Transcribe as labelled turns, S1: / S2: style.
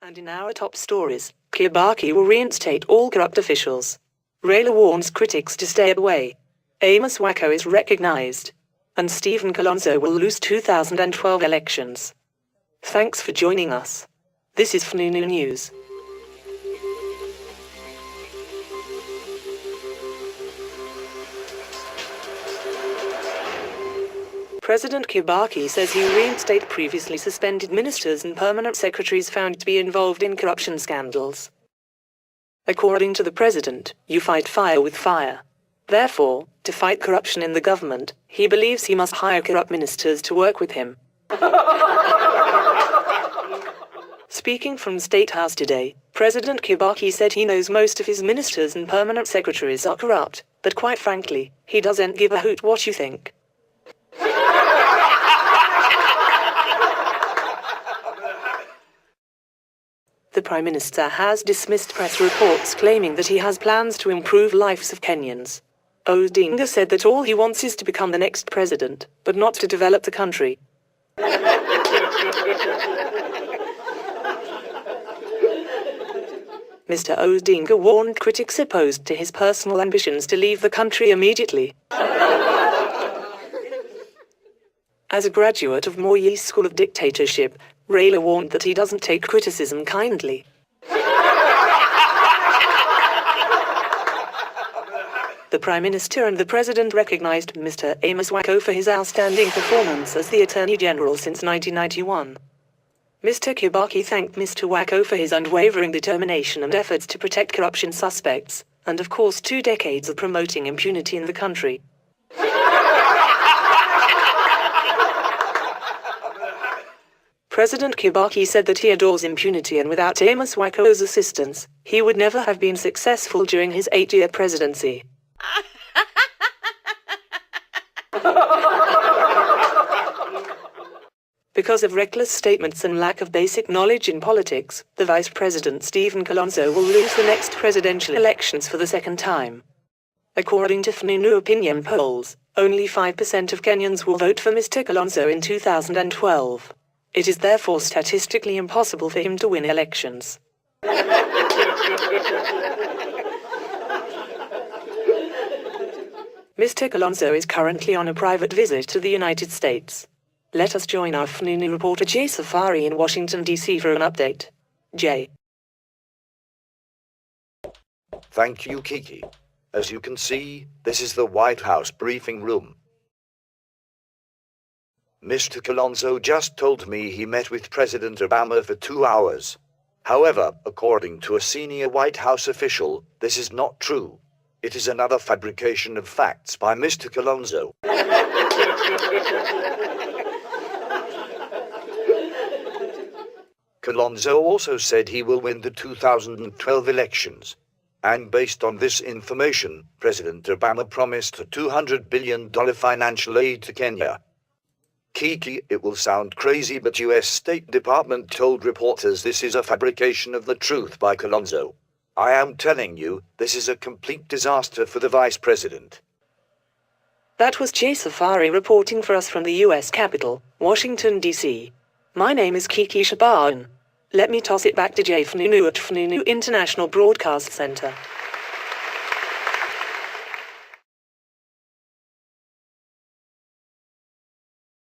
S1: And in our top stories, Kibaki will reinstate all corrupt officials. Raila warns critics to stay away. Amos Wako is recognized. And Stephen Kalonzo will lose 2012 elections. Thanks for joining us. This is FUNUNU News. President Kibaki says he will reinstate previously suspended ministers and permanent secretaries found to be involved in corruption scandals. According to the president, you fight fire with fire. Therefore, to fight corruption in the government, he believes he must hire corrupt ministers to work with him. Speaking from State House today, President Kibaki said he knows most of his ministers and permanent secretaries are corrupt, but quite frankly, he doesn't give a hoot what you think. The Prime Minister has dismissed press reports claiming that he has plans to improve lives of Kenyans. Odinga said that all he wants is to become the next president, but not to develop the country. Mr. Odinga warned critics opposed to his personal ambitions to leave the country immediately. As a graduate of Moi's School of Dictatorship, Raila warned that he doesn't take criticism kindly. The Prime Minister and the President recognized Mr. Amos Wako for his outstanding performance as the Attorney General since 1991. Mr. Kibaki thanked Mr. Wako for his unwavering determination and efforts to protect corruption suspects, and of course 2 decades of promoting impunity in the country. President Kibaki said that he adores impunity and without Amos Wako's assistance, he would never have been successful during his 8-year presidency. Because of reckless statements and lack of basic knowledge in politics, the Vice President Stephen Kalonzo will lose the next presidential elections for the second time. According to FUNUNU opinion polls, only 5% of Kenyans will vote for Mr. Kalonzo in 2012. It is therefore statistically impossible for him to win elections. Mr. Kalonzo is currently on a private visit to the United States. Let us join our FUNUNU reporter Jay Safari in Washington, D.C. for an update. Jay.
S2: Thank you, Kiki. As you can see, this is the White House briefing room. Mr. Kalonzo just told me he met with President Obama for 2 hours. However, according to a senior White House official, this is not true. It is another fabrication of facts by Mr. Kalonzo. Kalonzo also said he will win the 2012 elections. And based on this information, President Obama promised a $200 billion financial aid to Kenya. Kiki, it will sound crazy, but US State Department told reporters this is a fabrication of the truth by Kalonzo. I am telling you, this is a complete disaster for the Vice President.
S1: That was Jay Safari reporting for us from the US Capitol, Washington, D.C. My name is Kiki Shaban. Let me toss it back to Jay FUNUNU at FUNUNU International Broadcast Center.